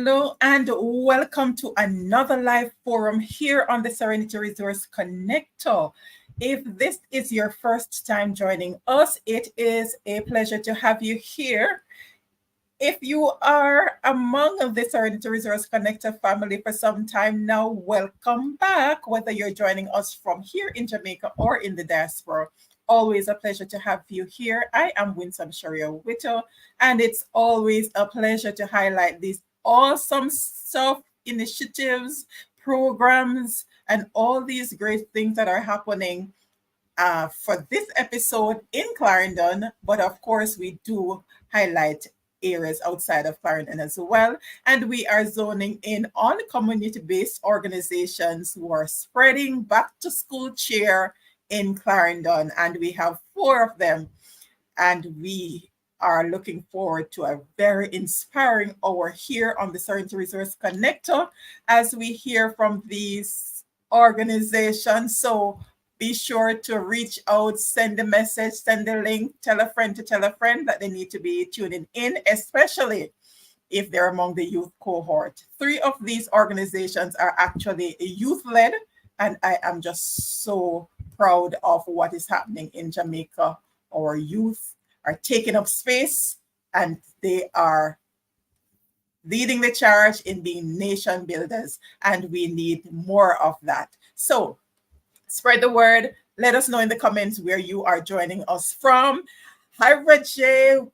Hello and welcome to another live forum here on the Serenity Resource Connector. If this is your first time joining us, it is a pleasure to have you here. If you are among the Serenity Resource Connector family for some time now, welcome back, whether you're joining us from here in Jamaica or in the diaspora. Always a pleasure to have you here. I am Winsome Sharia Whittle, and it's always a pleasure to highlight these awesome stuff, initiatives, programs, and all these great things that are happening for this episode in Clarendon. But of course, we do highlight areas outside of Clarendon as well. And we are zoning in on community-based organizations who are spreading back to school cheer in Clarendon. And we have 4 of them. And we are looking forward to a very inspiring hour here on the Serenity Resource Connector as we hear from these organizations. So be sure to reach out, send a message, send a link, tell a friend to tell a friend that they need to be tuning in, especially if they're among the youth cohort. 3 of these organizations are actually youth-led, and I am just so proud of what is happening in Jamaica. Our youth are taking up space, and they are leading the charge in being nation builders, and we need more of that. So spread the word. Let us know in the comments where you are joining us from. Hi, RJ.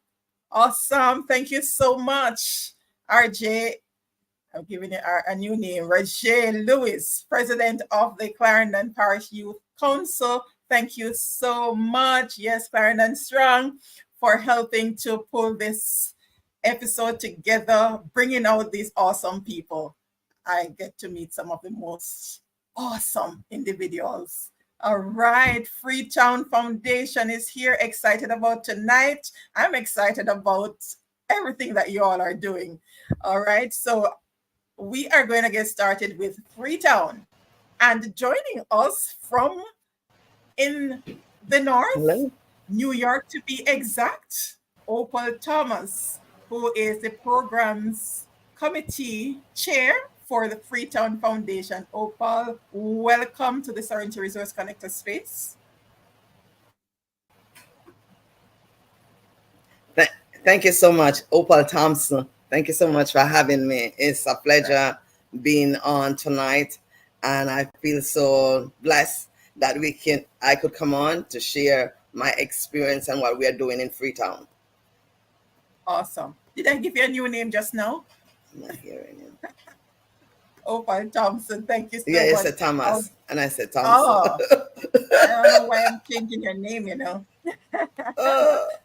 Awesome. Thank you so much. RJ, I'm giving you a new name. RJ Lewis, President of the Clarendon Parish Youth Council. Thank you so much. Yes, Clarendon Strong, for helping to pull this episode together, bringing out these awesome people. I get to meet some of the most awesome individuals. All right, Freetown Foundation is here. Excited about tonight. I'm excited about everything that you all are doing. All right, so we are going to get started with Freetown. And joining us from in the north, Hello. New York to be exact, Opal Thomas, who is the program's committee chair for the Freetown Foundation. Opal, welcome to the Serenity Resource Connector space. Thank you so much, Opal Thompson. Thank you so much for having me. It's a pleasure being on tonight, and I feel so blessed that I could come on to share my experience and what we are doing in Freetown. Awesome. Did I give you a new name just now? I'm not hearing you. Opal Thompson, thank you so much. Yeah, you said Thomas, and I said Thompson. Oh, I don't know why I'm changing your name, you know.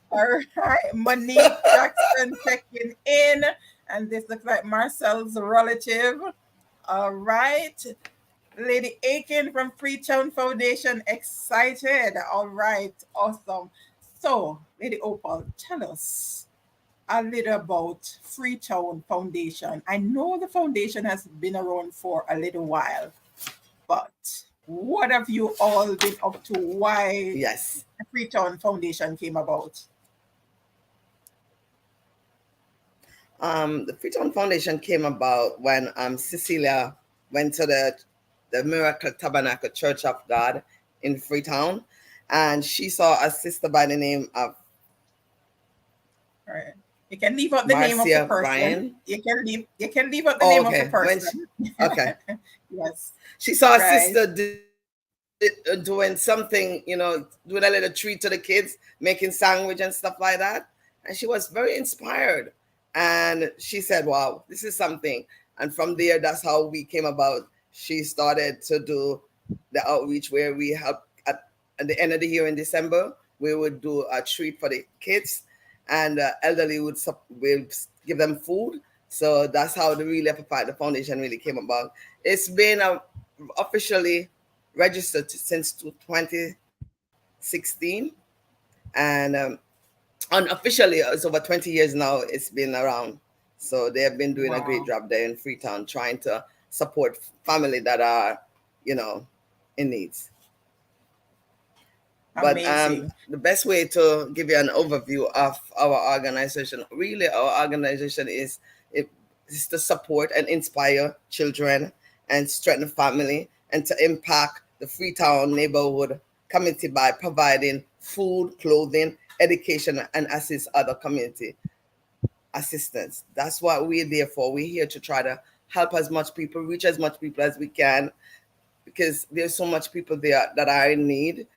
All right, Monique Jackson checking in, and this looks like Marcelle's relative. All right, Lady Aiken from Freetown Foundation, excited. All right, awesome. So, Lady Opal, tell us a little about Freetown Foundation. I know the foundation has been around for a little while, but what have you all been up to? Why the Freetown Foundation came about? The Freetown Foundation came about when Cecilia went to the Miracle Tabernacle Church of God in Freetown, and she saw a sister by the name of You can leave out the name of the person. Brian. You can leave out the name of the person. Yes. She saw a sister doing something, doing a little treat to the kids, making sandwich and stuff like that. And she was very inspired. And she said, wow, this is something. And from there, that's how we came about. She started to do the outreach where we help at the end of the year in December, we would do a treat for the kids, and elderly would give them food. So that's how the Really Applied the Foundation really came about. It's been officially registered since 2016, and unofficially it's over 20 years now it's been around. So they have been doing a great job there in Freetown, trying to support family that are, in needs. Amazing. But the best way to give you an overview of our organization, really our organization is is to support and inspire children and strengthen family and to impact the Freetown neighborhood community by providing food, clothing, education, and assist other community assistance. That's what we're there for. We're here to try to help as much people, reach as much people as we can, because there's so much people there that are in need.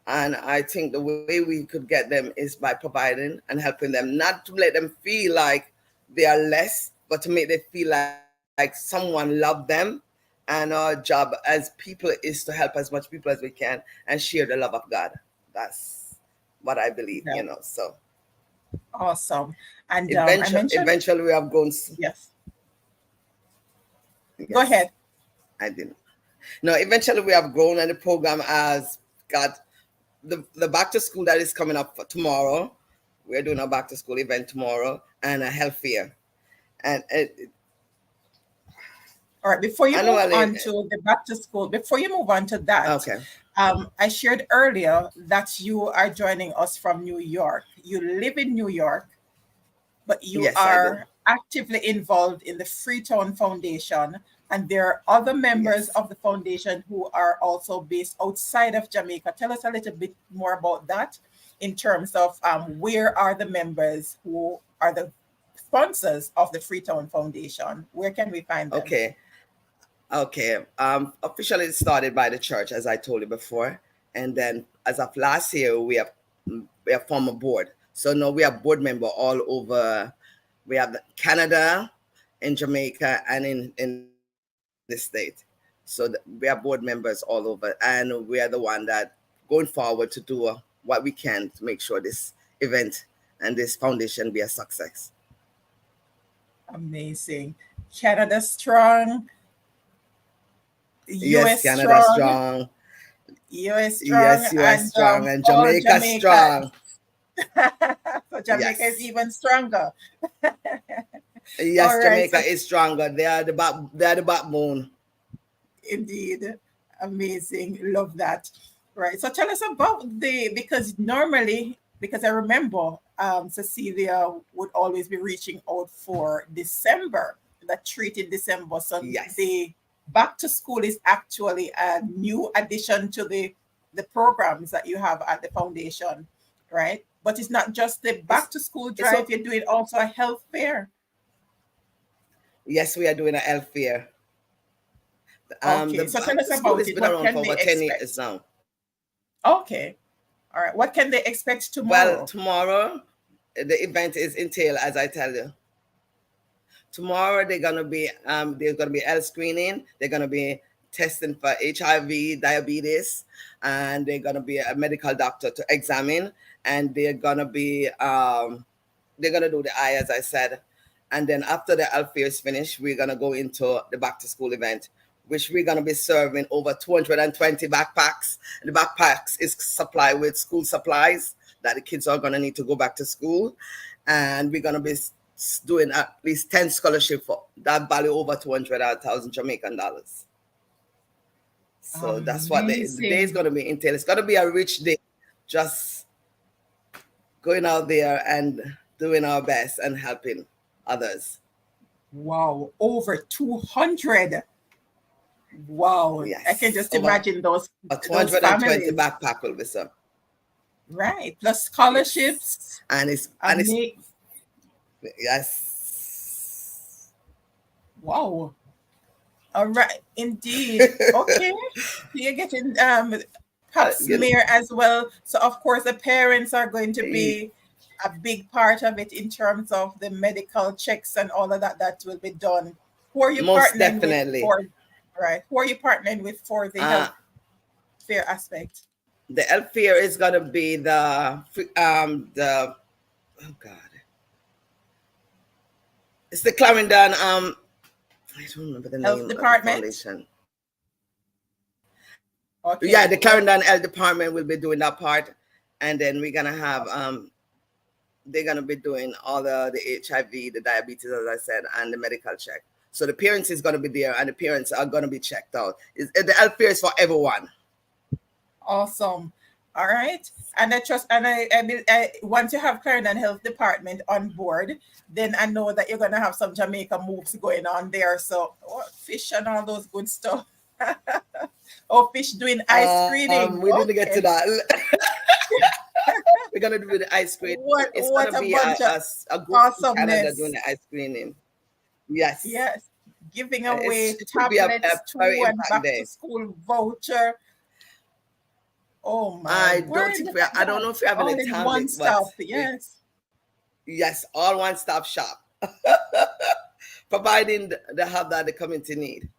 And I think the way we could get them is by providing and helping them, not to let them feel like they are less, but to make them feel like someone loved them. And our job as people is to help as much people as we can and share the love of God. That's what I believe, Yeah. So Awesome. And I mentioned, eventually we have grown. yes. Yes. Go ahead. I didn't. No, eventually we have grown, and the program has got the back to school that is coming up for tomorrow. We're doing a back to school event tomorrow and a health fair. And all right, before you move on to the back to school, before you move on to that, okay. I shared earlier that you are joining us from New York. You live in New York, but you are actively involved in the Freetown Foundation. And there are other members of the foundation who are also based outside of Jamaica. Tell us a little bit more about that in terms of where are the members who are the sponsors of the Freetown Foundation? Where can we find them? Okay. Officially started by the church, as I told you before. And then as of last year, we have formed a board. So now we have board members all over. We have Canada, in Jamaica, and in the state. So we are board members all over, and we are the one that going forward to do what we can to make sure this event and this foundation be a success. Amazing. Canada strong. Yes, Canada strong. US strong. Yes, US strong, and Jamaica strong. So Jamaica is even stronger. Yes, right, Jamaica is stronger. They are the backbone. Indeed. Amazing. Love that. Right. So tell us about because I remember Cecilia would always be reaching out for December, that treat in December. So the back to school is actually a new addition to the programs that you have at the foundation, right? But it's not just the back to school drive, you're doing also a health fair. Yes, we are doing a health fair. Okay, so tell us about it. What can they expect? 10 years now. Okay. All right. What can they expect tomorrow? Well, tomorrow, the event is entail, as I tell you. Tomorrow, there's gonna be health screening. They're gonna be testing for HIV, diabetes, and they're gonna be a medical doctor to examine, and they're gonna be they're gonna do the eye, as I said. And then after the health fair is finished, we're gonna go into the back to school event, which we're gonna be serving over 220 backpacks. The backpacks is supplied with school supplies that the kids are gonna need to go back to school, and we're gonna be doing at least 10 scholarships for that value over 200,000 Jamaican dollars. So that's what the day is going to be entail. It's going to be a rich day, just going out there and doing our best and helping others. Wow, over 200. Wow, yes. I can just imagine those 220 backpack will be so. Right, plus scholarships. Yes. And it's yes. Wow. All right, indeed. Okay. You're getting pap smear as well. So of course the parents are going to be a big part of it in terms of the medical checks and all of that will be done. Who are you partnering with for, right? Who are you partnering with for the health fair aspect? The health fair is gonna be the oh God. It's the Clarendon I don't remember the health name department. Of the foundation. Okay. Yeah, the Clarendon Health Department will be doing that part, and then we're gonna have they're gonna be doing all the HIV, the diabetes, as I said, and the medical check. So the parents is gonna be there, and the parents are gonna be checked out. The health fair is for everyone. Awesome. All right. And I trust, and I once you have Clarendon Health Department on board, then I know that you're going to have some Jamaica moves going on there. So, fish and all those good stuff. Oh, fish doing ice screening. We didn't get to Okay. that. We're gonna do the ice screening. It's What gonna a be bunch of a group in Canada doing awesomeness. the ice screening. Yes. Yes. Giving away It should be a tablets, very and important back to day. school voucher. Oh my I don't word. think I don't know if we have All any in one tablets, but stop. Yes. yes, all one-stop shop. Providing they have that the community need.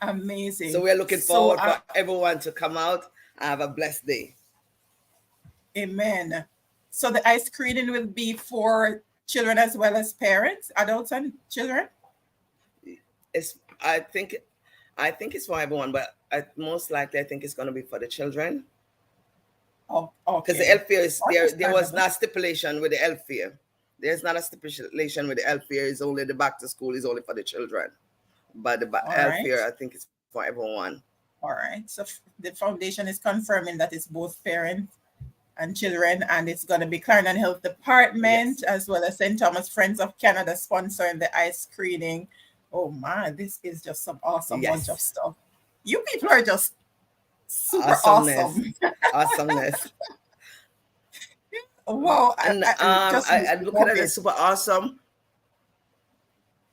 Amazing. So we're looking forward for everyone to come out and have a blessed day. Amen. So the ice screening will be for children as well as parents, adults and children? I think it's for everyone, but most likely I think it's going to be for the children. Oh, okay. Because the health fair is there was not stipulation with the health fair. There's not a stipulation with the health fair. It's only the back to school is only for the children. But the health fair, I think it's for everyone. All right. So the foundation is confirming that it's both parents and children, and it's going to be Clarendon Health Department as well as St. Thomas Friends of Canada sponsoring the ice screening. Oh man, this is just some awesome bunch of stuff. You people are just super awesome. Awesomeness. Wow. And I look at it as super awesome.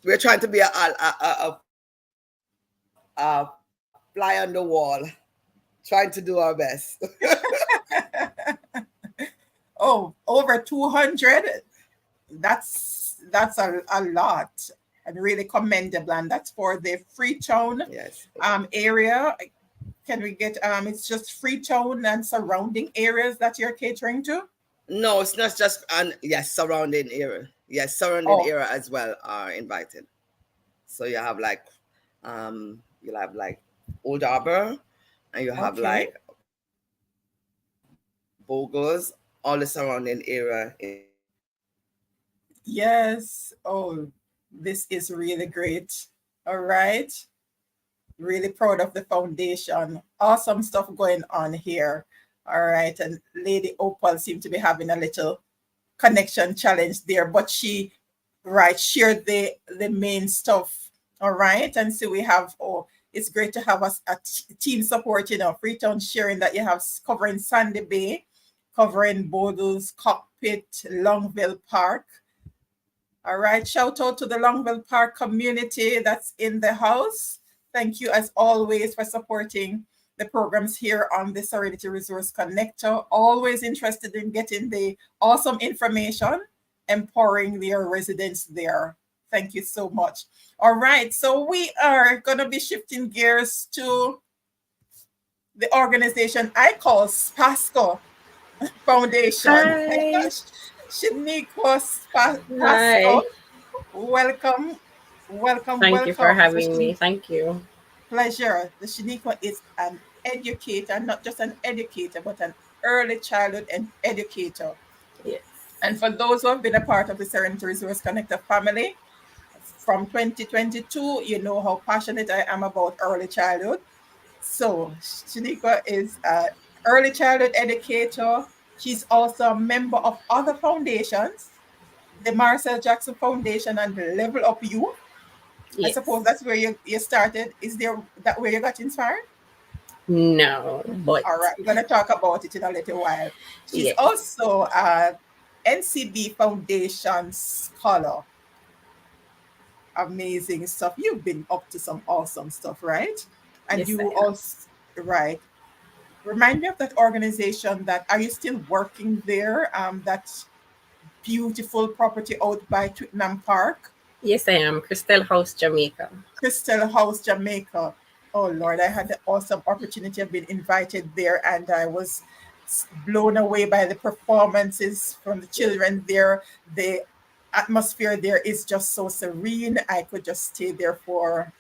We're trying to be a fly on the wall, trying to do our best. Oh, over 200. That's a lot, and really commendable. And that's for the Freetown area. Can we get it's just Freetown and surrounding areas that you're catering to? No, it's not just surrounding area. Yes, surrounding area as well are invited. So you have like you'll have like Old Harbor, and you have like Bogos, all the surrounding area. Yes. Oh, this is really great. All right. Really proud of the foundation. Awesome stuff going on here. All right. And Lady Opal seemed to be having a little connection challenge there, but she shared the main stuff. All right. And so we have, it's great to have a team support, Freetown sharing that you have covering Sandy Bay, covering Boodles, Cockpit, Longville Park. All right. Shout out to the Longville Park community that's in the house. Thank you as always for supporting the programs here on the Serenity Resource Connector. Always interested in getting the awesome information, empowering their residents there. Thank you so much. All right. So we are going to be shifting gears to the organization I call SPascoe Foundation. Hi. Shiniqua Pascoe. Welcome. Thank you for having me. Thank you. Pleasure. The Shiniqua is an educator, not just an educator, but an early childhood educator. Yes. And for those who have been a part of the Serenity Resource Connector family, from 2022, you know how passionate I am about early childhood. So Shiniqua is an early childhood educator. She's also a member of other foundations, the Marcelle Jackson Foundation and the Level Up Youth. Yes. I suppose that's where you started. Is there that where you got inspired? No, but all right, we're gonna talk about it in a little while. She's also a NCB Foundation scholar. Amazing stuff. You've been up to some awesome stuff, right? And you also remind me of that organization are you still working there? That beautiful property out by Twickenham Park. Yes, I am. Crystal House Jamaica. Crystal House Jamaica. Oh Lord, I had the awesome opportunity of being invited there, and I was blown away by the performances from the children there. The atmosphere there is just so serene. I could just stay there for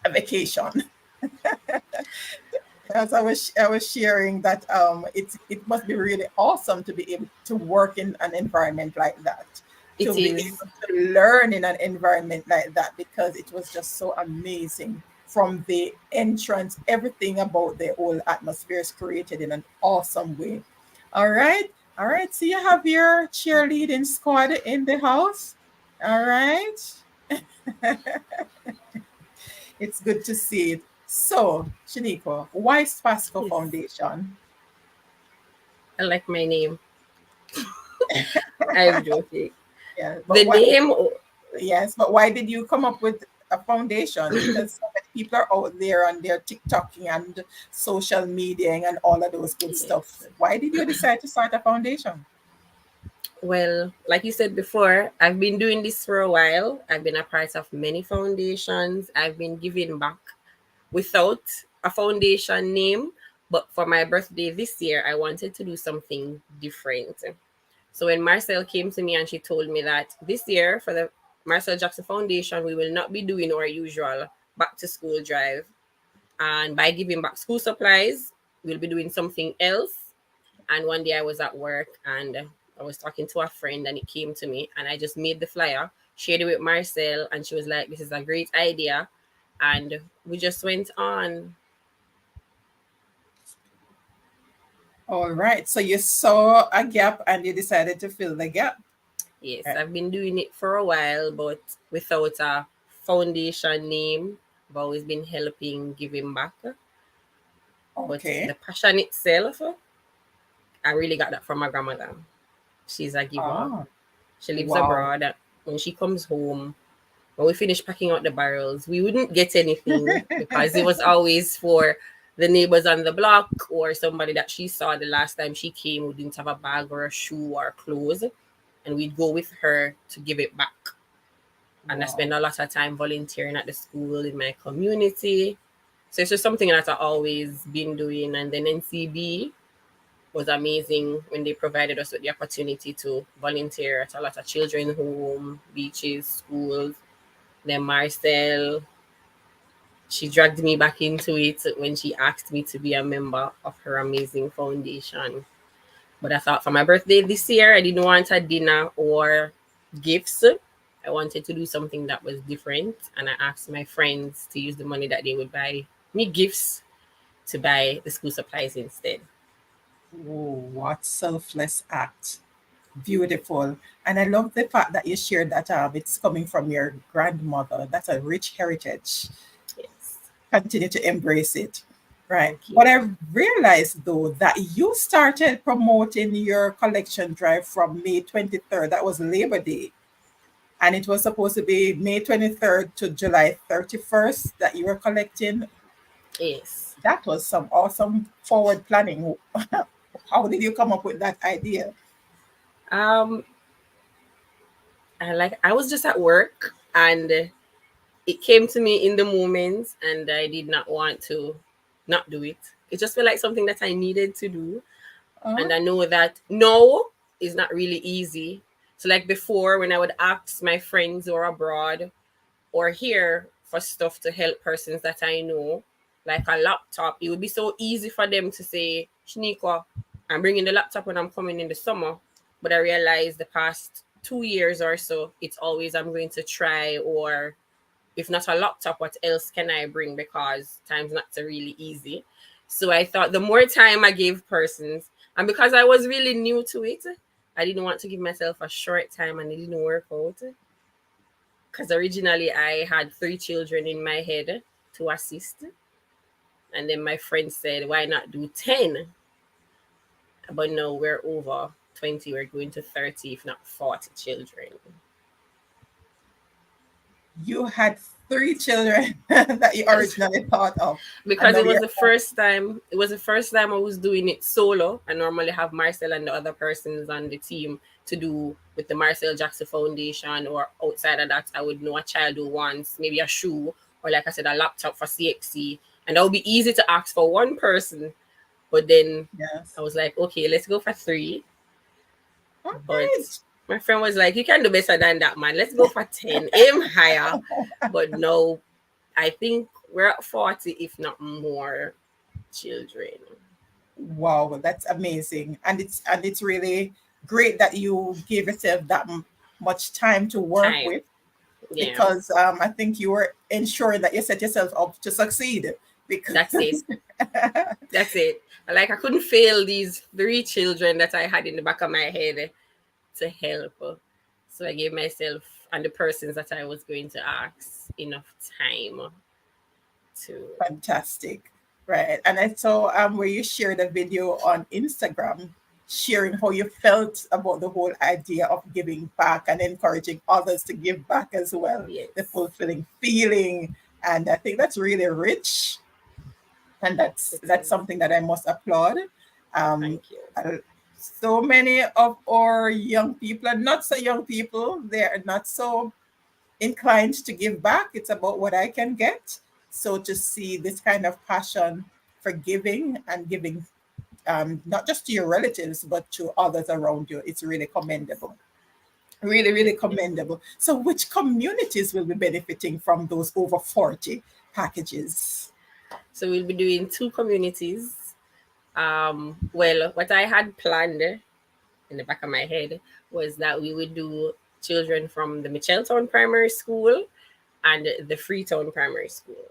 a vacation. As I was sharing that it must be really awesome to be able to work in an environment like that. To be able to learn in an environment like that, because it was just so amazing. from the entrance, everything about the whole atmosphere is created in an awesome way. All right. All right. So you have your cheerleading squad in the house. All right. It's good to see it. So, Shiniqua, why SPascoe Yes. Foundation? I like my name. I'm joking. Yeah, The name, yes, but why did you come up with a foundation? Because so many people are out there on their TikToking and social media and all of those good stuff. yes. Why did you decide to start a foundation? Well, like you said before, I've been doing this for a while. I've been a part of many foundations. I've been giving back without a foundation name. But for my birthday this year, I wanted to do something different. So when Marcelle came to me and she told me that this year for the Marcelle Jackson Foundation, we will not be doing our usual back to school drive. And by giving back school supplies, we'll be doing something else. And one day I was at work and I was talking to a friend and it came to me and I just made the flyer, shared it with Marcelle, and she was like, this is a great idea. And we just went on. All right. So you saw a gap and you decided to fill the gap. Yes, I've been doing it for a while, but without a foundation name. I've always been helping, giving back. But the passion itself, I really got that from my grandmother. She's a giver. She lives abroad. When she comes home, when we finish packing out the barrels, we wouldn't get anything because it was always for the neighbors on the block or somebody that she saw the last time she came who didn't have a bag or a shoe or clothes. And we'd go with her to give it back. And I spend a lot of time volunteering at the school in my community. So it's just something that I've always been doing. And then NCB was amazing when they provided us with the opportunity to volunteer at a lot of children's home, beaches, schools. Then Marcelle, she dragged me back into it when she asked me to be a member of her amazing foundation. But I thought for my birthday this year, I didn't want a dinner or gifts. I wanted to do something that was different. And I asked my friends to use the money that they would buy me gifts to buy the school supplies instead. Oh, what selfless act. Beautiful. And I love the fact that you shared that it's coming from your grandmother. That's a rich heritage. Yes. Continue to embrace it. Right. But I realized, though, that you started promoting your collection drive from May 23rd. That was Labor Day. And it was supposed to be May 23rd to July 31st that you were collecting. Yes. That was some awesome forward planning. How did you come up with that idea? I was just at work and it came to me in the moment and I did not want to not do it. It just felt like something that I needed to do. And I know that no is not really easy. So like before, when I would ask my friends who are abroad or here for stuff to help persons that I know, like a laptop, it would be so easy for them to say, Shiniqua, I'm bringing the laptop when I'm coming in the summer. But I realized the past 2 years or so, it's always I'm going to try, or if not a laptop, what else can I bring? Because time's not so really easy. So I thought the more time I gave persons, and because I was really new to it, I didn't want to give myself a short time and it didn't work out. Because originally I had 3 children in my head to assist. And then my friend said, why not do 10? But no, we're over 20. We're going to 30, if not 40 children. You had 3 children that you originally thought of. Because it was the first time. It was the first time I was doing it solo. I normally have Marcelle and the other persons on the team to do with the Marcelle Jackson Foundation, or outside of that, I would know a child who wants maybe a shoe or, like I said, a laptop for CXC, and that would be easy to ask for one person. But then I was like, okay, let's go for 3. Okay. But my friend was like, you can do better than that, man. Let's go for 10. Aim higher. But no, I think we're at 40, if not more, children. Wow, that's amazing. And it's really great that you gave yourself that much time to work with. because I think you were ensuring that you set yourself up to succeed. Because that's it. That's it. Like I couldn't fail these 3 children that I had in the back of my head to help. So I gave myself and the persons that I was going to ask enough time to. Fantastic. Right. And I saw where you shared a video on Instagram sharing how you felt about the whole idea of giving back and encouraging others to give back as well. Yes. The fulfilling feeling. And I think that's really rich. And that's something that I must applaud. Thank you. So many of our young people, and not so young people, they're not so inclined to give back. It's about what I can get. So to see this kind of passion for giving and giving, not just to your relatives, but to others around you, it's really commendable. Really, really commendable. So which communities will be benefiting from those over 40 packages? So we'll be doing 2 communities. Well, what I had planned in the back of my head was that we would do children from the Mitchelltown Primary School and the Freetown Primary School.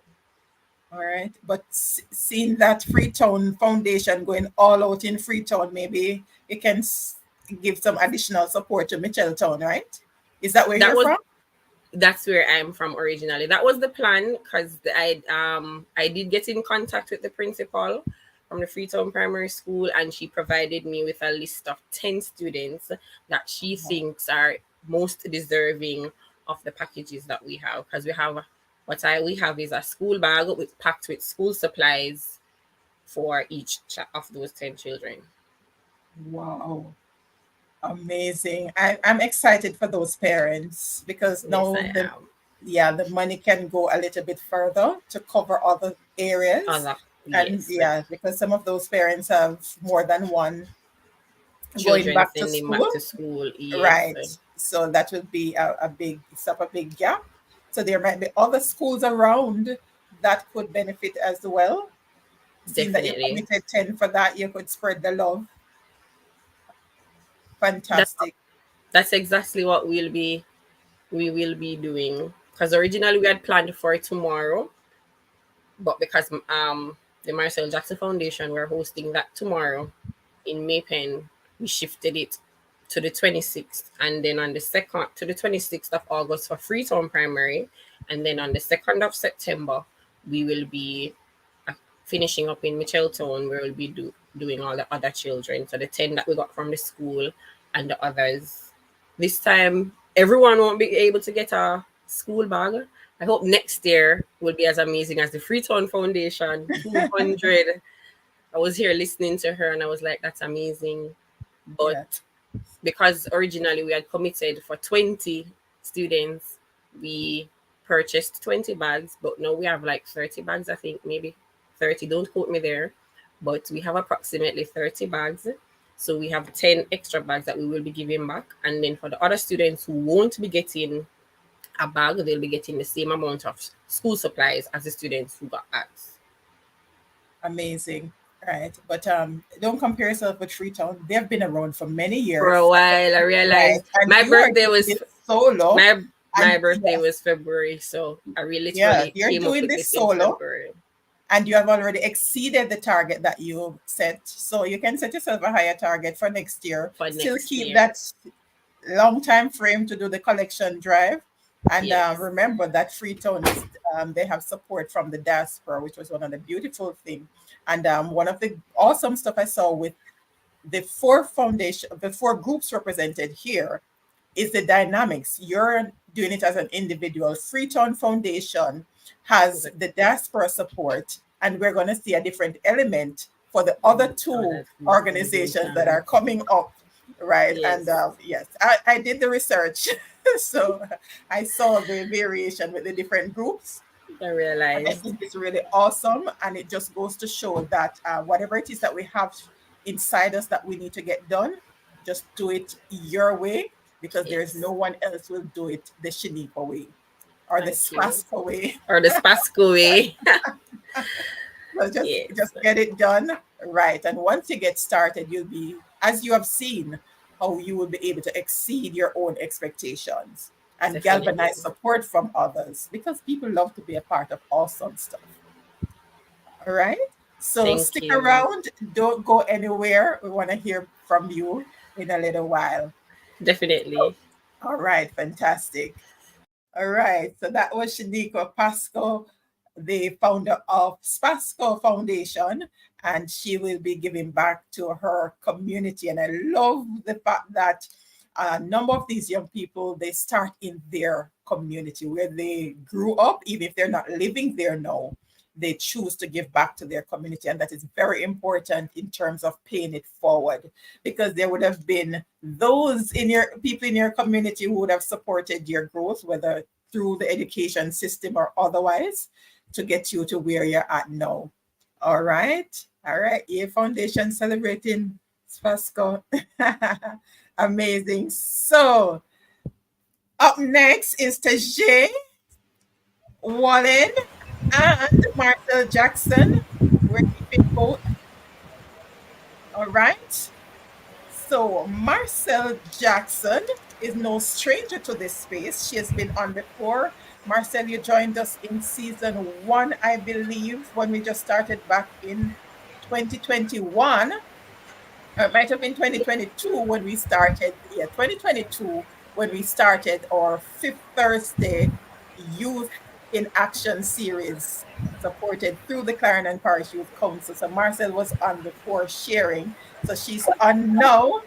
All right. But seeing that Freetown Foundation going all out in Freetown, maybe you can give some additional support to Mitchelltown, right? Is that where you're from? That's where I'm from originally. That was the plan because I did get in contact with the principal from the Freetown Primary School, and she provided me with a list of 10 students that she thinks are most deserving of the packages that we have. Because we have is a school bag packed with school supplies for each of those 10 children. Wow. Amazing. I'm excited for those parents because now the money can go a little bit further to cover other areas. And because some of those parents have more than one children going back to school. Yes. Right. So that would be a big gap. So there might be other schools around that could benefit as well. Seeing that you committed 10 for that, you could spread the love. Fantastic. That's exactly what we will be doing. Because originally we had planned for tomorrow, but because the Marcelle Jackson Foundation were hosting that tomorrow in Maypen, we shifted it to the 26th, and then on the 2nd to the 26th of August for Freetown Primary, and then on the 2nd of September we will be finishing up in Mitchelltown, where we'll be doing all the other children. So the 10 that we got from the school and the others. This time, everyone won't be able to get a school bag. I hope next year will be as amazing as the Freetown Foundation, 200. I was here listening to her and I was like, that's amazing. But because originally we had committed for 20 students, we purchased 20 bags, but now we have like 30 bags, I think, maybe 30, don't quote me there, but we have approximately 30 bags. So we have 10 extra bags that we will be giving back. And then for the other students who won't be getting a bag, they'll be getting the same amount of school supplies as the students who got bags. Amazing. Right. But don't compare yourself with Freetown. They've been around for many years. For a while, I realized my birthday was solo. My birthday was February, so I really you're came doing up with this solo. February. And you have already exceeded the target that you set. So you can set yourself a higher target for next year. Still keep that long time frame to do the collection drive. And remember that Freetown, they have support from the diaspora, which was one of the beautiful things. And one of the awesome stuff I saw with the 4 groups represented here is the dynamics. You're doing it as an individual. Freetown Foundation has the diaspora support, and we're going to see a different element for the other 2 organizations that are coming up, right? Yes. And I did the research, so I saw the variation with the different groups. I realized. And I think it's really awesome, and it just goes to show that whatever it is that we have inside us that we need to get done, just do it your way, because there's no one else will do it the Shiniqua way. Or the SPascoe way. Or the SPascoe way. So just get it done right. And once you get started, you'll be, as you have seen, how you will be able to exceed your own expectations. and galvanize support from others, because people love to be a part of awesome stuff. All right. So stick around. Don't go anywhere. We want to hear from you in a little while. Definitely. All right. Fantastic. All right. So that was Shiniqua Pascoe, the founder of SPascoe Foundation, and she will be giving back to her community. And I love the fact that a number of these young people, they start in their community where they grew up, even if they're not living there now. They choose to give back to their community, and that is very important in terms of paying it forward, because there would have been those in your people in your community who would have supported your growth, whether through the education system or otherwise, to get you to where you're at now. All right. A Foundation celebrating SPascoe. Amazing. So up next is Tahje, Wallen, and Marcelle Jackson. We're keeping both. All right. So Marcelle Jackson is no stranger to this space. She has been on before. Marcelle, you joined us in season 1, I believe, when we just started back in 2021. It might have been 2022 when we started. Yeah, 2022 when we started our 5th Thursday Youth in Action series, supported through the Clarendon Parish Youth Council. So Marcelle was on before sharing. So she's on now.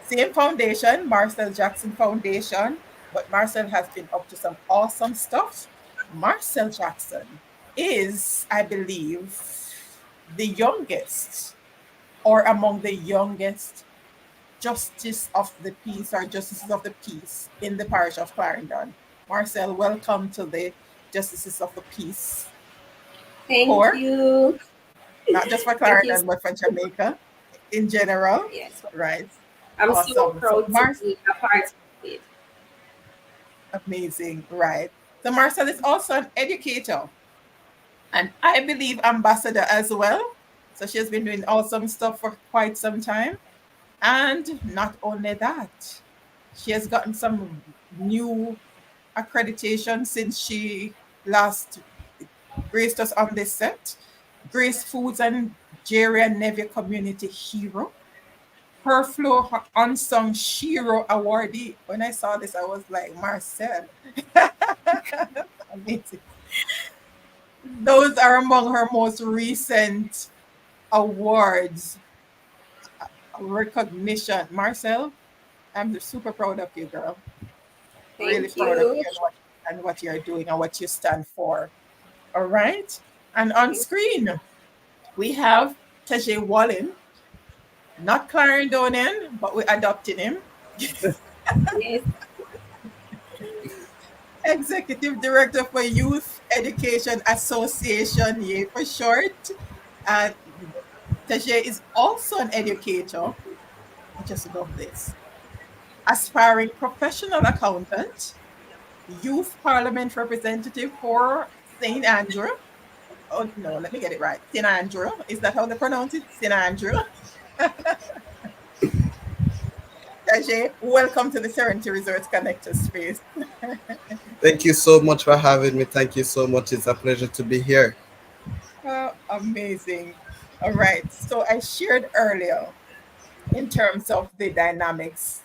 Same foundation, Marcelle Jackson Foundation, but Marcelle has been up to some awesome stuff. Marcelle Jackson is, I believe, the youngest, or among the youngest, Justice of the Peace or Justices of the Peace in the parish of Clarendon. Marcelle, welcome to the Justices of the Peace. Thank you. Not just for Clarendon, but for Jamaica in general. Yes. Right. I'm awesome. So proud to be a part of it. Amazing. Right. So Marcelle is also an educator, and I believe ambassador as well. So she has been doing awesome stuff for quite some time. And not only that, she has gotten some new accreditation since she last graced us on this set. Grace Foods and Jerry and Nevia Community Hero. Her Flow Unsung Shiro Awardee. When I saw this, I was like, Marcelle. Amazing. Those are among her most recent awards, recognition. Marcelle, I'm super proud of you, girl. Really proud of you and what you're doing and what you stand for. All right. And on screen, we have Tahje Wallen, not Clarendonian, but we're adopting him. Yes. Executive Director for Youth Education Association, YEA for short. Tahje is also an educator. I just love this. Aspiring professional accountant, youth parliament representative for St. Andrew. Oh, no, let me get it right. St. Andrew. Is that how they pronounce it? St. Andrew. Tahje, welcome to the Serenity Resorts Connector space. Thank you so much for having me. Thank you so much. It's a pleasure to be here. Oh, amazing. All right. So I shared earlier in terms of the dynamics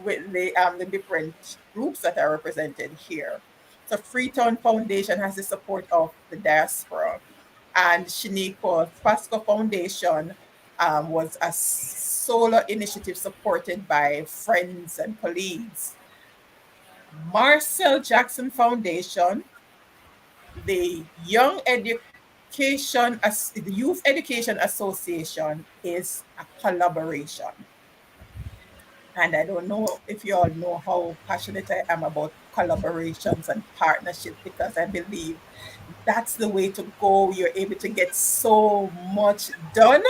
with the different groups that are represented here. So Freetown Foundation has the support of the diaspora, and Shiniqua Pascoe Foundation was a solo initiative supported by friends and colleagues. Marcelle Jackson Foundation, the the Youth Education Association, is a collaboration. And I don't know if you all know how passionate I am about collaborations and partnership, because I believe that's the way to go. You're able to get so much done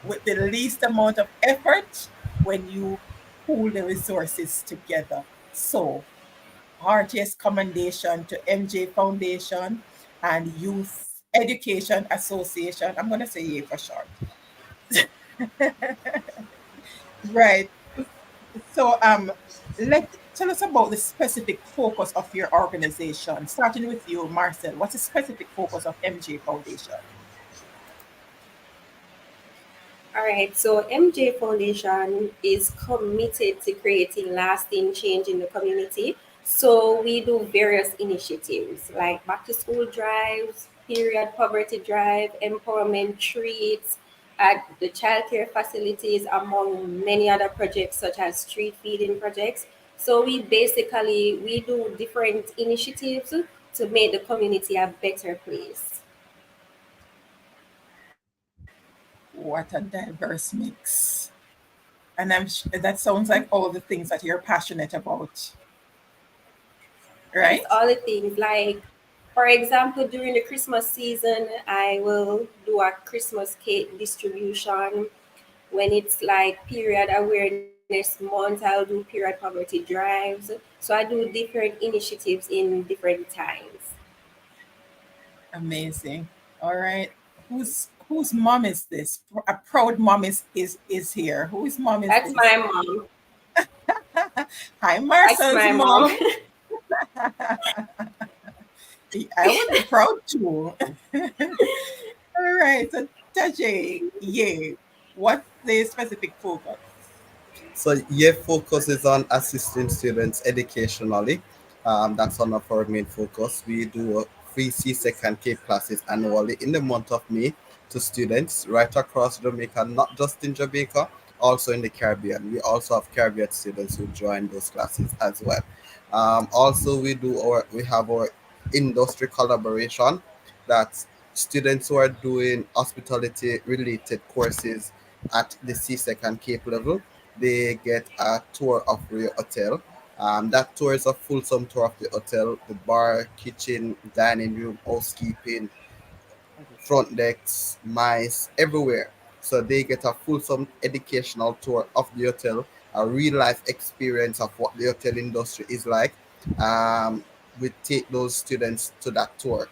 with the least amount of effort when you pool the resources together. So, heartiest commendation to MJ Foundation and Youth Education Association. I'm going to say YEA for short. Right. So tell us about the specific focus of your organization. Starting with you, Marcelle, what's the specific focus of MJ Foundation? All right, so MJ Foundation is committed to creating lasting change in the community. So we do various initiatives like back to school drives, period poverty drive, empowerment treats, at the childcare facilities, among many other projects such as street feeding projects. So we do different initiatives to make the community a better place. What a diverse mix. And that sounds like all the things that you're passionate about, Yes, right? all the things like, for example, during the Christmas season, I will do a Christmas cake distribution. When it's like period awareness month, I'll do period poverty drives. So I do different initiatives in different times. Amazing. All right. Whose mom is this? A proud mom is here. Whose mom is That's this? my mom. Hi, That's Marcel's my mom. mom. I would be proud too. All right. So Tahje, yeah. What's the specific focus? So your focus is on assisting students educationally. That's one of our main focus. We do free C-Second K classes annually in the month of May to students right across Jamaica, not just in Jamaica, also in the Caribbean. We also have Caribbean students who join those classes as well. Also, we have our industry collaboration. That's students who are doing hospitality related courses at the C-Second Cape level, they get a tour of the hotel. That tour is a fulsome tour of the hotel, the bar, kitchen, dining room, housekeeping, front decks, mice, everywhere. So they get a fulsome educational tour of the hotel, a real life experience of what the hotel industry is like. We take those students to that tour.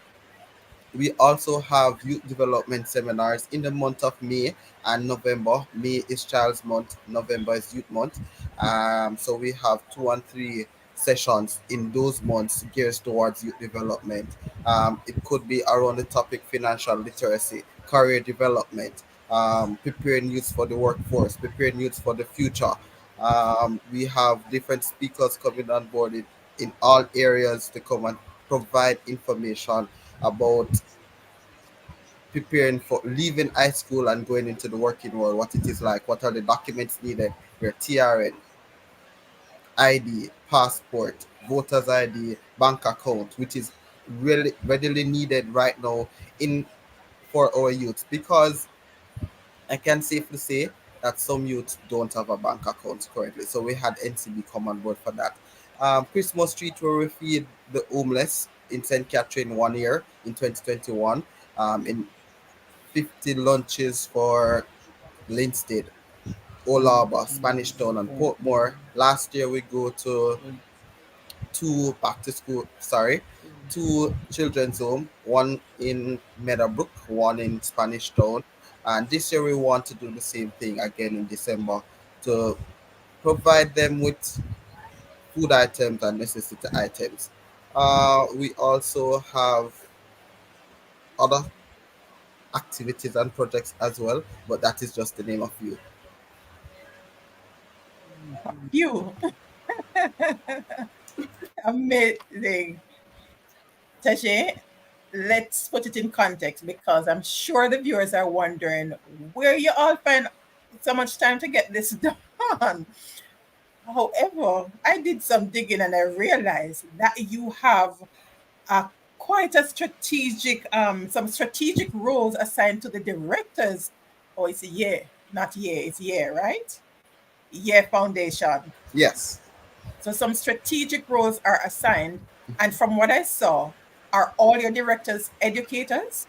We also have youth development seminars in the month of May and November. May is Child's Month, November is Youth Month. So we have 2 and 3 sessions in those months geared towards youth development. It could be around the topic financial literacy, career development, preparing youth for the workforce, preparing youth for the future. We have different speakers coming on board in all areas to come and provide information about preparing for leaving high school and going into the working world, what it is like, what are the documents needed, your TRN, ID, passport, voter's ID, bank account, which is really readily needed right now in for our youth, because I can safely say that some youths don't have a bank account currently. So we had NCB come on board for that. Christmas treat where we feed the homeless in St. Catherine 1 year in 2021. In 50 lunches for Linstead, Olaba, Spanish Town, and Portmore. Last year we go to two back to school, sorry, two children's home, one in Meadowbrook, one in Spanish Town. And this year we want to do the same thing again in December to provide them with food items and necessity items. We also have other activities and projects as well, but that is just the name of few. You. Amazing. Tahje, let's put it in context because I'm sure the viewers are wondering where you all find so much time to get this done. However, I did some digging and I realized that you have a quite a strategic, some strategic roles assigned to the directors. Oh, it's a year, not year, it's year, right? Year Foundation. Yes. So some strategic roles are assigned. And from what I saw, are all your directors educators?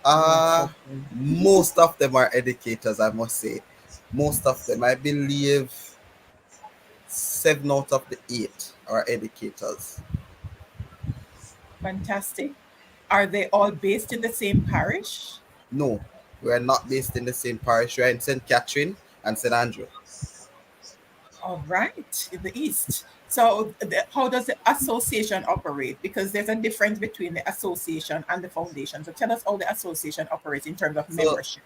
Uh, Most of them are educators, I must say. Most of them, I believe 7 out of the 8 are educators. Fantastic. Are they all based in the same parish? No, we are not based in the same parish. We are in St. Catherine and St. Andrew. All right, in the East. So, how does the association operate? Because there's a difference between the association and the foundation. So, tell us how the association operates in terms of So membership.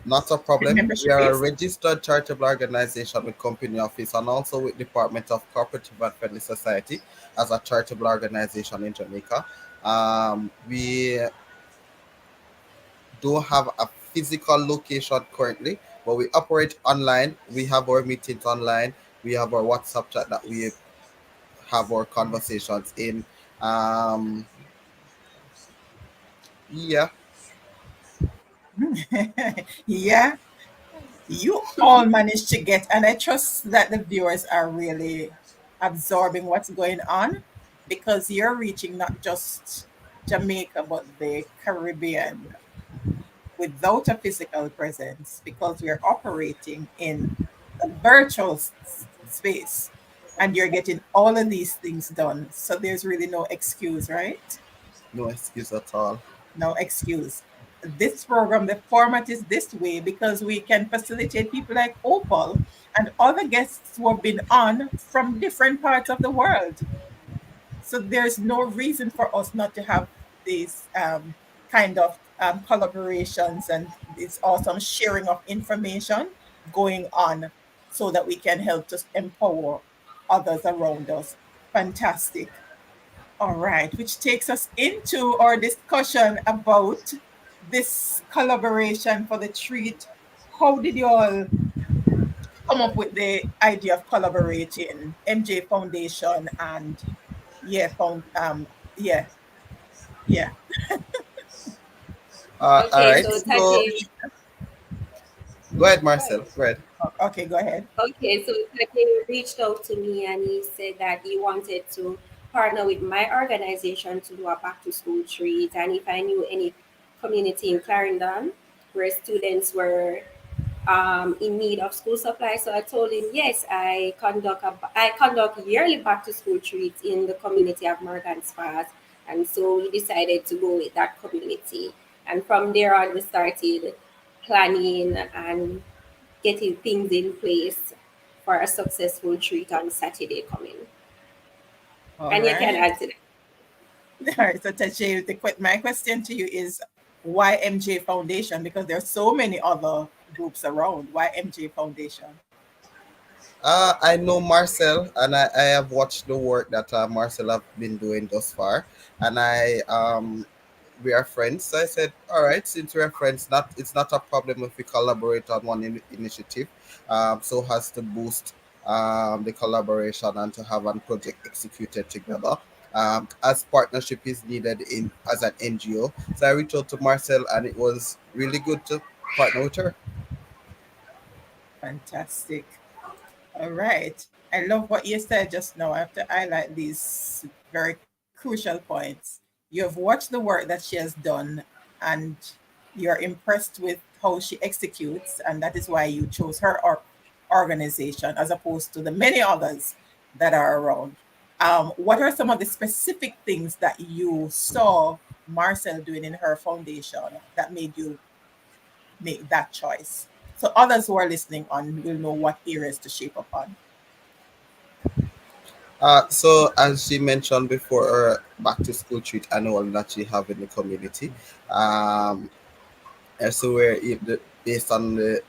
not a Is it problem. We membership are a based? registered charitable organization with company office and also with Department of Cooperative and Friendly Society as a charitable organization in Jamaica. We don't have a physical location currently, but we operate online. We have our meetings online. We have our WhatsApp chat that we have our conversations in. Um, yeah, Yeah, you all managed to get, and I trust that the viewers are really absorbing what's going on because you're reaching not just Jamaica, but the Caribbean without a physical presence because we're operating in a virtual space and you're getting all of these things done. So there's really no excuse, right? no excuse at all. No excuse. This program, the format is this way because we can facilitate people like Opal and other guests who have been on from different parts of the world. So there's no reason for us not to have these kind of collaborations and this awesome sharing of information going on so that we can help to empower others around us. Fantastic. All right, which takes us into our discussion about this collaboration for the treat. How did you all come up with the idea of collaborating MJ Foundation and yeah, yeah, yeah. All Okay, right. so So Tahje, go ahead, go ahead. Marcel. Go ahead. Okay, go ahead. Okay, so Tahje reached out to me and he said that he wanted to partner with my organization to do a back to school treat, and if I knew any community in Clarendon where students were in need of school supplies. So I told him, yes, I conduct yearly back to school treats in the community of Morgan Spas, and so we decided to go with that community. And from there on, we started planning and getting things in place for a successful treat on Saturday coming. All And you can right. add to that. All right. So Tahje, my question to you is why MJ Foundation? Because there are so many other groups around. Why MJ Foundation? I know Marcel, and I have watched the work that Marcel have been doing thus far, and we are friends. So I said, all right, since we are friends, not it's not a problem if we collaborate on one initiative, so as to boost the collaboration and to have one project executed together. As partnership is needed in as an NGO, so I reached out to Marcel, and it was really good to partner with her. Fantastic. All right. I love what you said just now. I have to highlight these very crucial points. You have watched the work that she has done and you're impressed with how she executes, and that is why you chose her organization as opposed to the many others that are around. What are some of the specific things that you saw Marcel doing in her foundation that made you make that choice? So others who are listening on will know what areas to shape up on. So as she mentioned before, her back to school treat annual that she have in the community. Um, and so based on the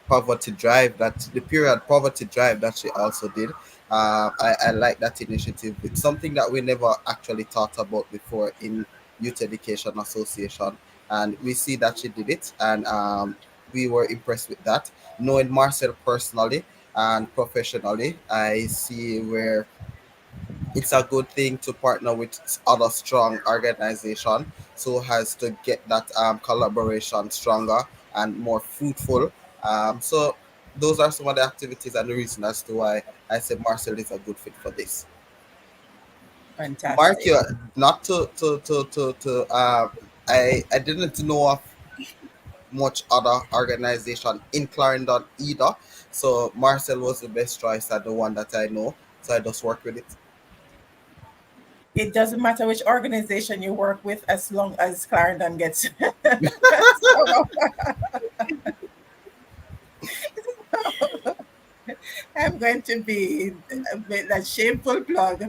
poverty drive that the period poverty drive that she also did. I like that initiative. It's something that we never actually thought about before in Youth Education Association, and we see that she did it, and we were impressed with that. Knowing Marcel personally and professionally, I see where it's a good thing to partner with other strong organization so as to get that collaboration stronger and more fruitful. So those are some of the activities and the reason as to why I said Marcel is a good fit for this. Mark, Fantastic. you not I didn't know of much other organization in Clarendon either. So Marcel was the best choice and the one that I know. So I just work with it. It doesn't matter which organization you work with as long as Clarendon gets. So, I'm going to be a shameful plug.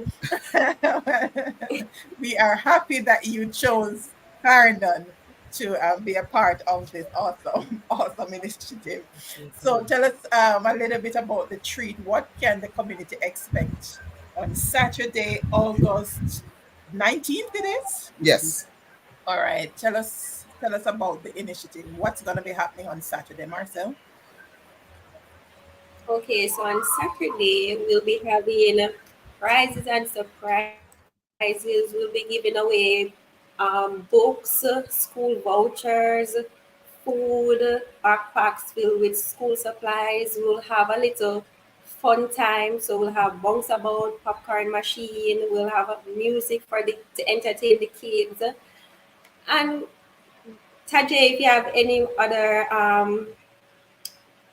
We are happy that you chose Clarendon to be a part of this awesome initiative. So tell us a little bit about the treat. What can the community expect on Saturday, August 19th it is? Yes. All right. Tell us about the initiative. What's going to be happening on Saturday, Marcelle? Okay, so on Saturday, we'll be having prizes and surprises. We'll be giving away books, school vouchers, food, backpacks filled with school supplies. We'll have a little fun time. So we'll have bounce about, popcorn machine. We'll have music to entertain the kids. And Tahje, if you have any other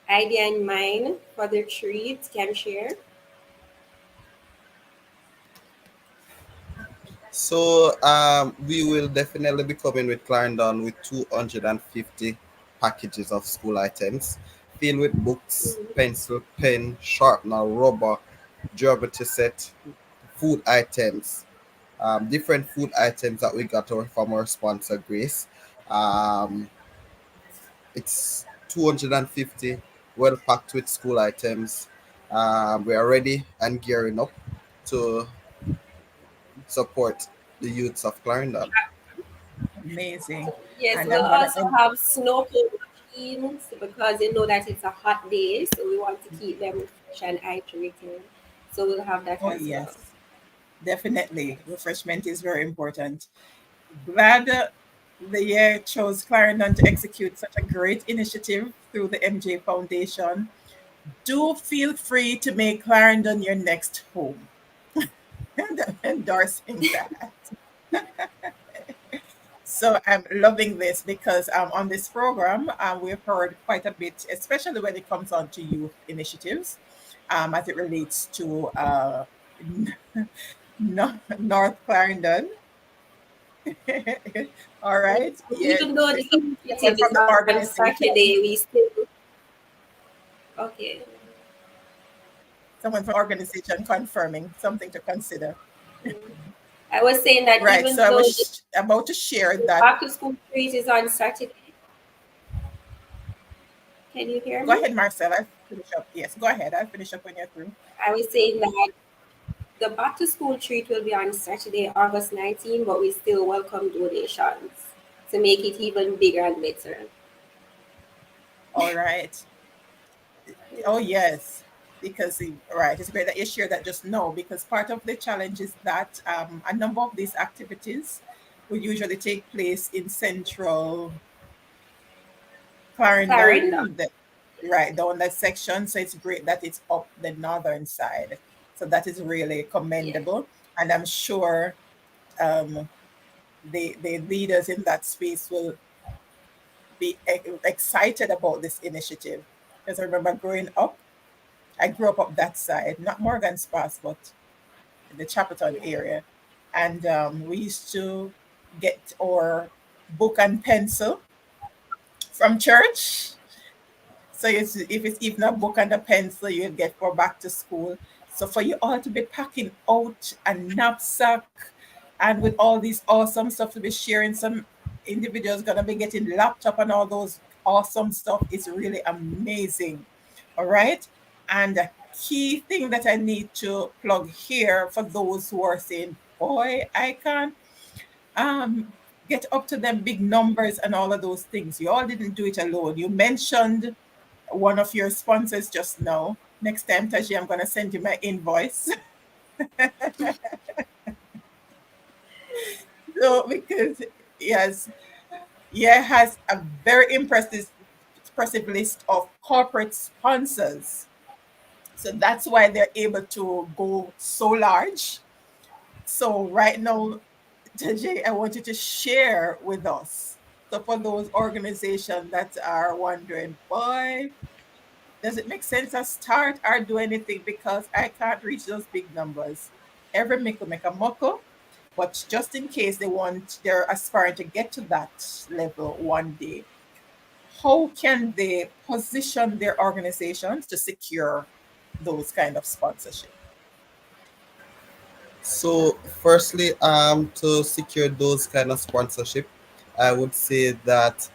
idea in mind for the treat, can share. So we will definitely be coming with Clarendon with 250 packages of school items filled with books, pencil, pen, sharpener, rubber, geometry set, food items, different food items that we got from our sponsor Grace. Um, it's 250 well packed with school items. We are ready and gearing up to support the youths of Clarendon. Amazing. Yes, And we'll I'm gonna also have snorkel machines because you know that it's a hot day, so we want to keep them fresh and hydrated. So we'll have that oh as well. yes, definitely. Refreshment is very important. Glad the year chose Clarendon to execute such a great initiative through the MJ Foundation. Do feel free to make Clarendon your next home. And I'm endorsing that. So I'm loving this because on this program, we've heard quite a bit, especially when it comes on to youth initiatives, as it relates to North Clarendon. All right. Yeah. Even though the Someone initiative from is the on organization. Saturday, we still okay. Someone from the organization confirming something to consider. I was saying that Right. even So I though was about to share the that. back to school treat is on Saturday, can you hear Go me? ahead, Marcel. I'll finish up. Yes, go ahead. I'll finish up when you're through. I was saying that the back to school treat will be on Saturday, August 19, but we still welcome donations to make it even bigger and better. All right. Oh, yes. Because, right, it's great that you share that just now because part of the challenge is that a number of these activities will usually take place in central Clarendon. Clarendon, right down that section. So it's great that it's up the northern side. So that is really Yeah. commendable. And I'm sure um, the leaders in that space will be excited about this initiative. Because I remember growing up, I grew up that side, not Morgan's Pass, but in the Chapelton Yeah. area. And we used to get our book and pencil from church. So if it's even a book and a pencil, you get for back to school. So for you all to be packing out a knapsack and with all these awesome stuff to be sharing, some individuals gonna be getting laptop and all those awesome stuff is really amazing. All right. And a key thing that I need to plug here for those who are saying, boy, I can't um get up to them big numbers and all of those things. You all didn't do it alone. You mentioned one of your sponsors just now. Next time, Tahje, I'm going to send you my invoice. So, because, yes, yeah, has a very impressive list of corporate sponsors. So that's why they're able to go so large. So right now, Tahje, I want you to share with us. So for those organizations that are wondering, boy, does it make sense to start or do anything because I can't reach those big numbers? Every mickle make a muckle, but just in case they're aspiring to get to that level one day, how can they position their organizations to secure? those kind of sponsorship? So, firstly, to secure those kind of sponsorship, I would say that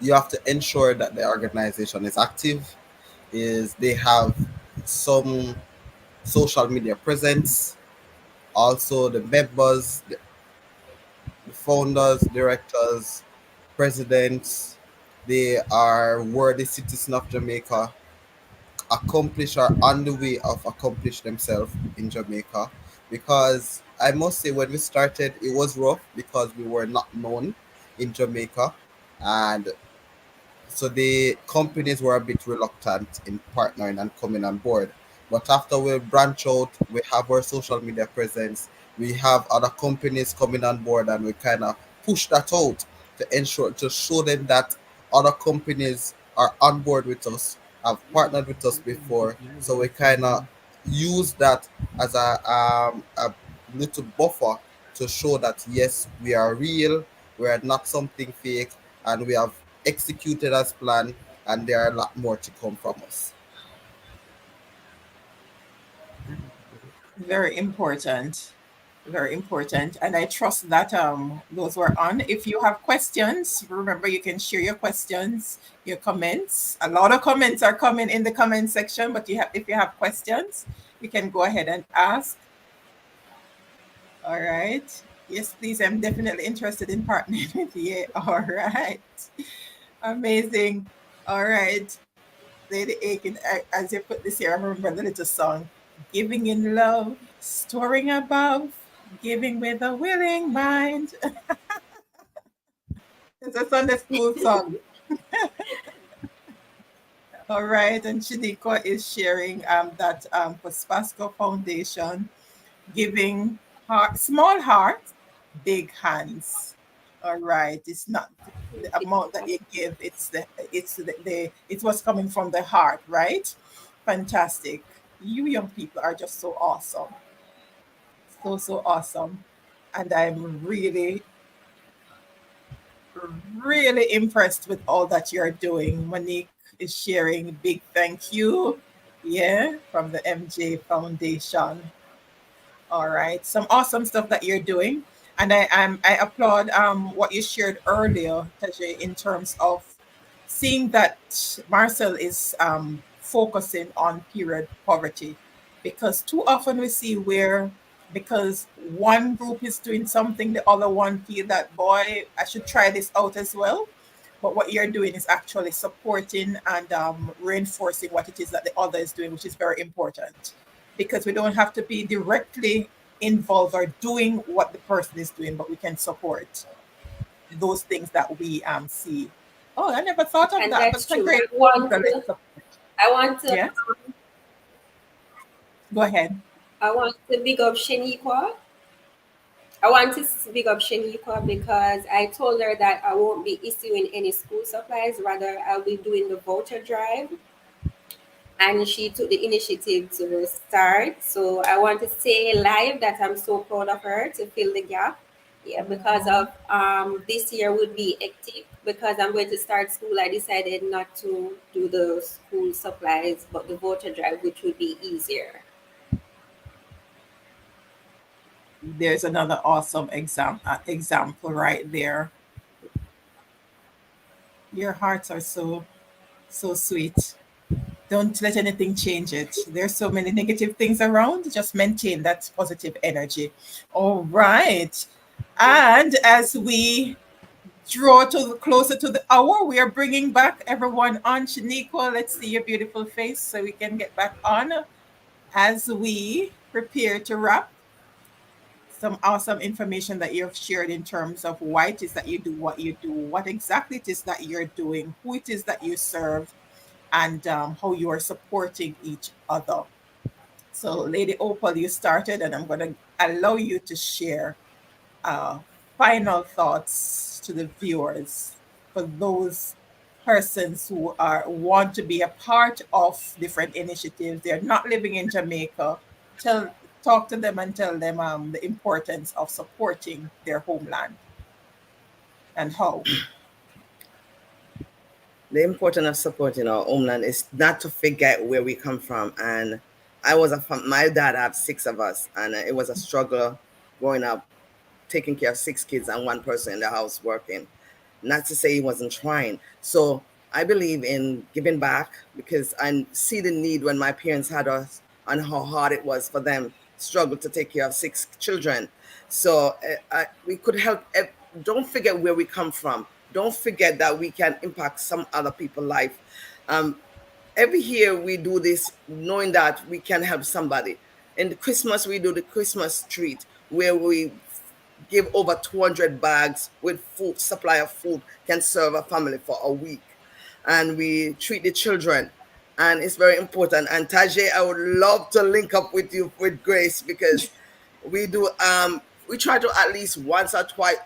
you have to ensure that the organization is active, is they have some social media presence. Also, the members, the founders, directors, presidents, they are worthy citizens of Jamaica, accomplish or on the way of accomplish themselves in Jamaica. Because I must say, when we started, it was rough because we were not known in Jamaica, and so the companies were a bit reluctant in partnering and coming on board. But after we branch out, we have our social media presence, we have other companies coming on board, and we kind of push that out to ensure to show them that other companies are on board with us, have partnered with us before. So we kind of use that as a little buffer to show that yes, we are real, we are not something fake, and we have executed as planned, and there are a lot more to come from us. Very important. Very important. And I trust that those were on. If you have questions, remember you can share your questions, your comments. A lot of comments are coming in the comment section, but if you have questions, you can go ahead and ask. All right. Yes, please. I'm definitely interested in partnering with you. All right. Amazing. All right. Lady Aiken, as you put this here, I remember the little song, Giving in Love, Storing Above, Giving with a Willing Mind. It's a Sunday school song. All right. And Shiniqua is sharing that for SPascoe Foundation, giving small heart, big hands. All right. It's not the amount that you give, it's what's coming from the heart, right? Fantastic. You young people are just so awesome. So awesome. And I'm really, really impressed with all that you're doing. Monique is sharing big thank you. Yeah, from the MJ Foundation. All right, some awesome stuff that you're doing, and I applaud what you shared earlier, Tahje, in terms of seeing that Marcel is focusing on period poverty, because too often we see where because one group is doing something, the other one feel that boy, I should try this out as well. But what you're doing is actually supporting and reinforcing what it is that the other is doing, which is very important because we don't have to be directly involved or doing what the person is doing, but we can support those things that we see. Oh, I never thought of And that. that's That's a true. great I want to Yeah, go ahead. I want to big up Shiniqua. I want to big up Shiniqua because I told her that I won't be issuing any school supplies. Rather, I'll be doing the voucher drive. And she took the initiative to start. So I want to say live that I'm so proud of her to fill the gap. Yeah, because of this year would be hectic because I'm going to start school. I decided not to do the school supplies, but the voter drive, which would be easier. There's another awesome example right there. Your hearts are so sweet. Don't let anything change it. There's so many negative things around. Just maintain that positive energy. All right. And as we draw closer to the hour, we are bringing back everyone on. Shaniqua, let's see your beautiful face so we can get back on as we prepare to wrap. Some awesome information that you've shared in terms of why it is that you do what you do, what exactly it is that you're doing, who it is that you serve, and how you are supporting each other. So, Lady Opal, you started, and I'm going to allow you to share uh, final thoughts to the viewers for those persons who are want to be a part of different initiatives. They're not living in Jamaica. Talk to them and tell them the importance of supporting their homeland and how. The importance of supporting our homeland is not to forget where we come from. And I was my dad had 6 of us, and it was a struggle growing up, taking care of 6 kids and one person in the house working. Not to say he wasn't trying. So I believe in giving back, because I see the need when my parents had us and how hard it was for them struggle to take care of 6 children. So we could help. Don't forget where we come from. Don't forget that we can impact some other people's life. Every year we do this knowing that we can help somebody. In the Christmas, we do the Christmas treat, where we give over 200 bags with food, supply of food, can serve a family for a week. And we treat the children. And it's very important. And Tahje, I would love to link up with you with Grace, because we do we try to at least once or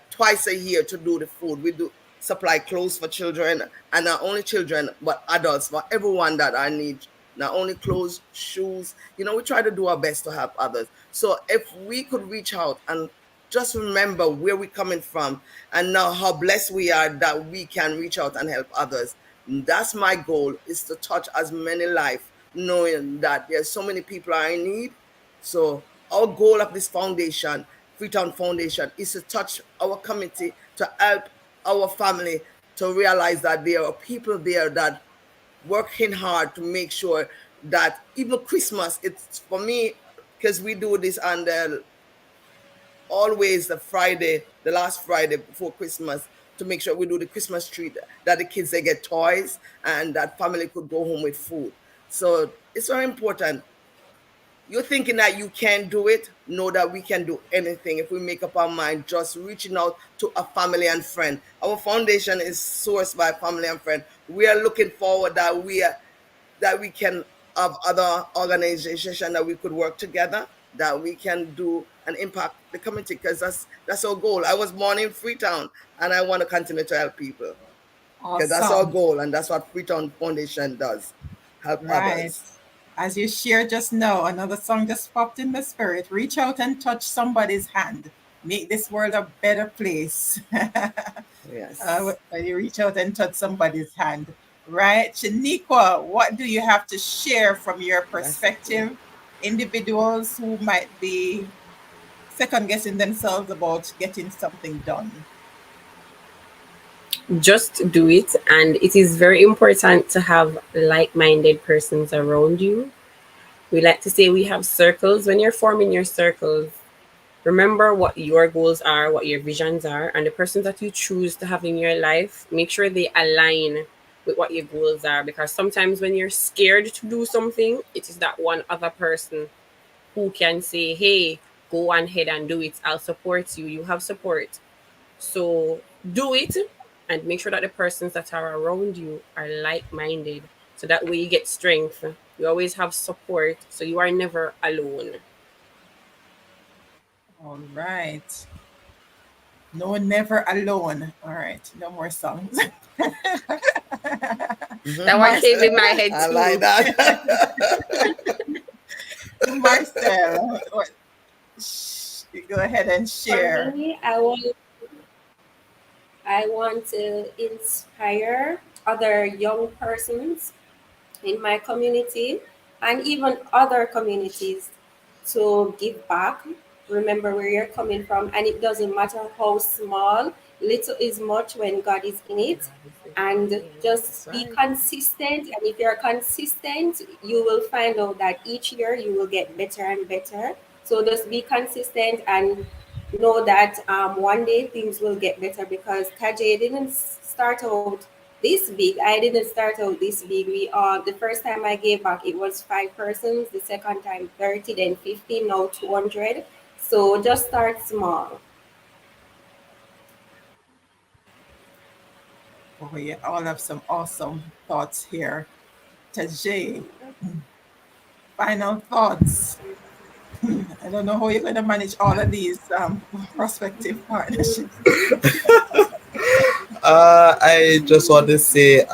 twice a year to do the food. We do supply clothes for children, and not only children but adults, for everyone that I need. Not only clothes, shoes. We try to do our best to help others. So if we could reach out and just remember where we're coming from, and now how blessed we are that we can reach out and help others. That's my goal, is to touch as many lives, knowing that there's so many people are in need. So our goal of this foundation, Freetown Foundation, is to touch our community, to help our family to realize that there are people there that working hard to make sure that even Christmas, it's for me, because we do this on always the last Friday before Christmas, to make sure we do the Christmas treat, that the kids, they get toys, and that family could go home with food. So it's very important. You're thinking that you can't do it, know that we can do anything if we make up our mind, just reaching out to a family and friend. Our foundation is sourced by family and friend. We are looking forward that we can have other organizations that we could work together, that we can do and impact the community, because that's our goal. I was born in Freetown, and I want to continue to help people. Because that's our goal, and that's what Freetown Foundation does, help others. As you shared just now, another song just popped in the spirit. Reach out and touch somebody's hand. Make this world a better place. Yes. When you reach out and touch somebody's hand. Right? Shiniqua, what do you have to share from your perspective? Individuals who might be second guessing themselves about getting something done. Just do it. And it is very important to have like-minded persons around you. We like to say we have circles. When you're forming your circles, remember what your goals are, what your visions are, and the persons that you choose to have in your life, make sure they align with what your goals are. Because sometimes when you're scared to do something, it is that one other person who can say, hey, go on ahead and do it. I'll support you. You have support. So do it, and make sure that the persons that are around you are like-minded. So that way you get strength. You always have support. So you are never alone. All right. No, never alone. All right. No more songs. That one came in my head too. I like that. Marcelle, go ahead and share. For me, I want to inspire other young persons in my community and even other communities to give back. Remember where you're coming from, and it doesn't matter how small, little is much when God is in it. And just be consistent. And if you're consistent, you will find out that each year you will get better and better. So just be consistent and know that one day things will get better, because Tahje didn't start out this big. I didn't start out this big. The first time I gave back, it was 5 persons. The second time 30, then 50, now 200. So just start small. We all have some awesome thoughts here. Tahje, final thoughts. I don't know how you're going to manage all of these prospective partnerships. I just want to say,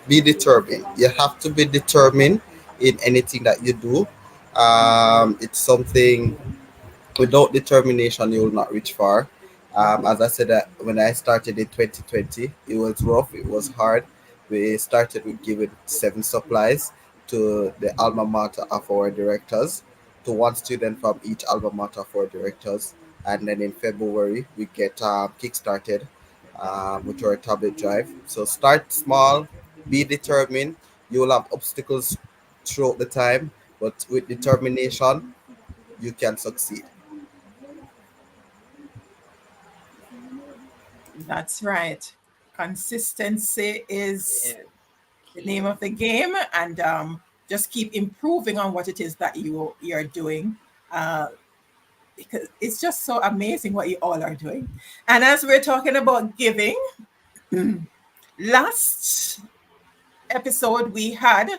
be determined. You have to be determined in anything that you do. It's something, without determination, you will not reach far. As I said, when I started in 2020, it was rough, it was hard. We started with giving 7 supplies to the alma mater of our directors, to 1 student from each alma mater of our directors. And then in February, we get kick-started with our tablet drive. So start small, be determined. You will have obstacles throughout the time, but with determination, you can succeed. That's right. Consistency is the name of the game, and just keep improving on what it is that you're doing, because it's just so amazing what you all are doing. And as we're talking about giving, last episode we had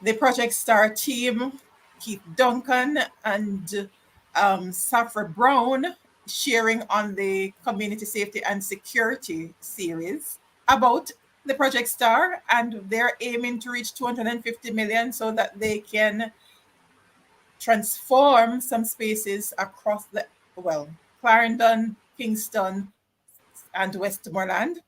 the Project Star team, Keith Duncan and Safra Brown, sharing on the Community Safety and Security series about the Project Star, and they're aiming to reach 250 million so that they can transform some spaces across Clarendon, Kingston, and Westmoreland.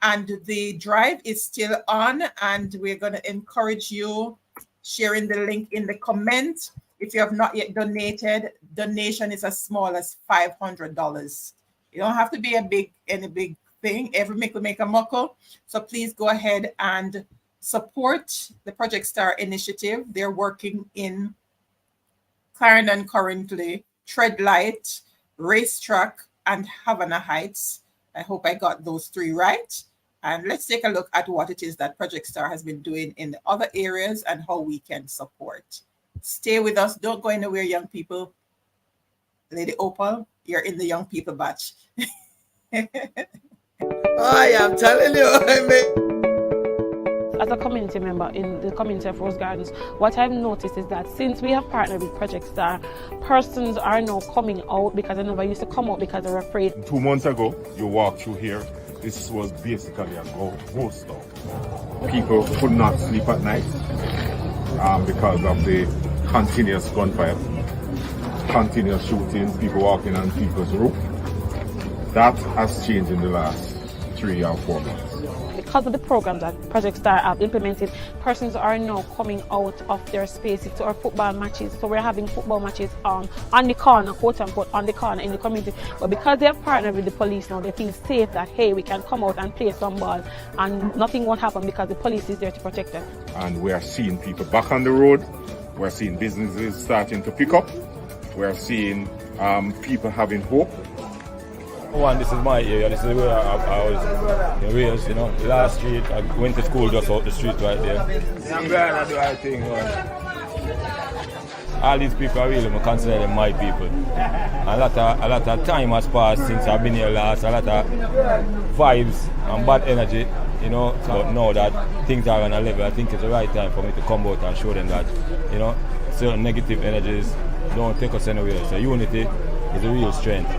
And the drive is still on, and we're going to encourage you sharing the link in the comment. If you have not yet donated, donation is as small as $500. You don't have to be any big thing. Every mickle make a muckle. So please go ahead and support the Project Star initiative. They're working in Clarendon currently, Treadlight, Racetrack, and Havana Heights. I hope I got those 3 right. And let's take a look at what it is that Project Star has been doing in the other areas and how we can support. Stay with us. Don't go anywhere, young people. Lady Opal, you're in the young people batch. I am telling you, As a community member in the community of Rose Gardens, what I've noticed is that since we have partnered with Project Star, persons are now coming out because they never used to come out because they were afraid. 2 months ago, you walk through here, this was basically a ghost town. People could not sleep at night because of the continuous gunfire, continuous shooting, people walking on people's roof. That has changed in the last 3 or 4 months. Because of the programs that Project Star have implemented, persons are now coming out of their spaces to our football matches. So we're having football matches on the corner, quote unquote, on the corner in the community. But because they have partnered with the police now, they feel safe that, hey, we can come out and play some ball and nothing won't happen because the police is there to protect us. And we are seeing people back on the road. We're seeing businesses starting to pick up. We're seeing people having hope. One, this is my area. This is where I was raised, you know. Last street, I went to school just out the street right there. I'm glad I do the right thing, man. All these people are really, I consider them my people. A lot of time has passed since I've been here last. A lot of vibes and bad energy, you know. So now that things are on a level, I think it's the right time for me to come out and show them that, you know, certain negative energies don't take us anywhere. So unity is a real strength.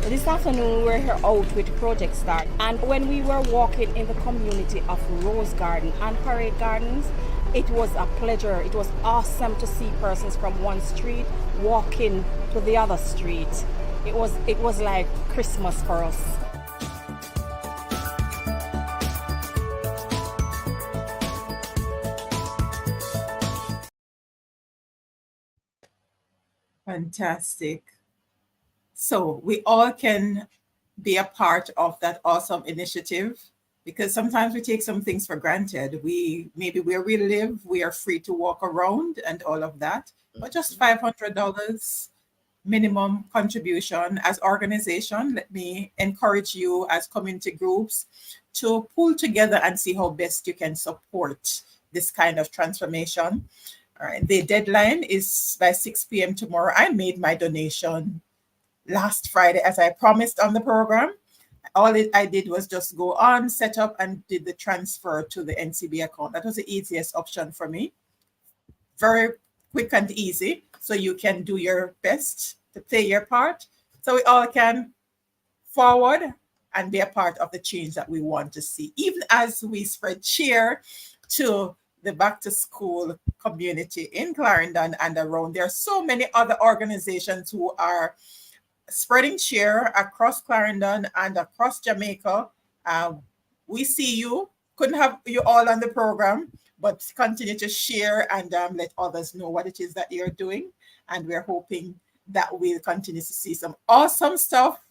This afternoon we were here out with Project Star, and when we were walking in the community of Rose Garden and Parade Gardens, it was a pleasure. It was awesome to see persons from one street walking to the other street. It was like Christmas for us. Fantastic. So we all can be a part of that awesome initiative, because sometimes we take some things for granted. Maybe where we live, we are free to walk around and all of that, but just $500 minimum contribution as organization. Let me encourage you as community groups to pull together and see how best you can support this kind of transformation. All right, the deadline is by 6 p.m. tomorrow. I made my donation last Friday, as I promised on the program. All I did was just go on, set up, and did the transfer to the NCB account. That was the easiest option for me. Very quick and easy. So you can do your best to play your part, so we all can forward and be a part of the change that we want to see, even as we spread cheer to the back to school community in Clarendon and around. There are so many other organizations who are spreading cheer across Clarendon and across Jamaica. We see you. couldn't have you all on the program, but continue to share and let others know what it is that you're doing. And we're hoping that we'll continue to see some awesome stuff,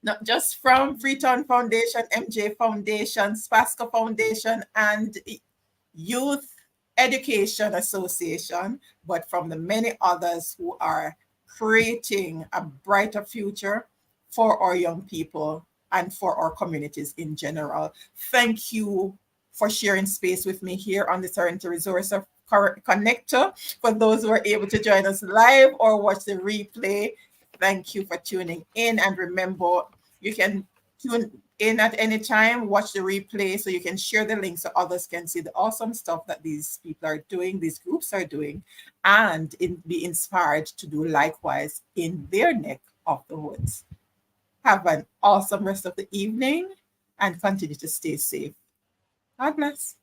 not just from Freetown Foundation, MJ Foundation, SPascoe Foundation, and Youth Education Association, but from the many others who are creating a brighter future for our young people and for our communities in general. Thank you for sharing space with me here on the Serenity Resource Connector. For those who are able to join us live or watch the replay, thank you for tuning in. And remember, you can tune in at any time, watch the replay so you can share the link so others can see the awesome stuff that these people are doing, these groups are doing, and be inspired to do likewise in their neck of the woods. Have an awesome rest of the evening and continue to stay safe. God bless.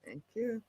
Thank you.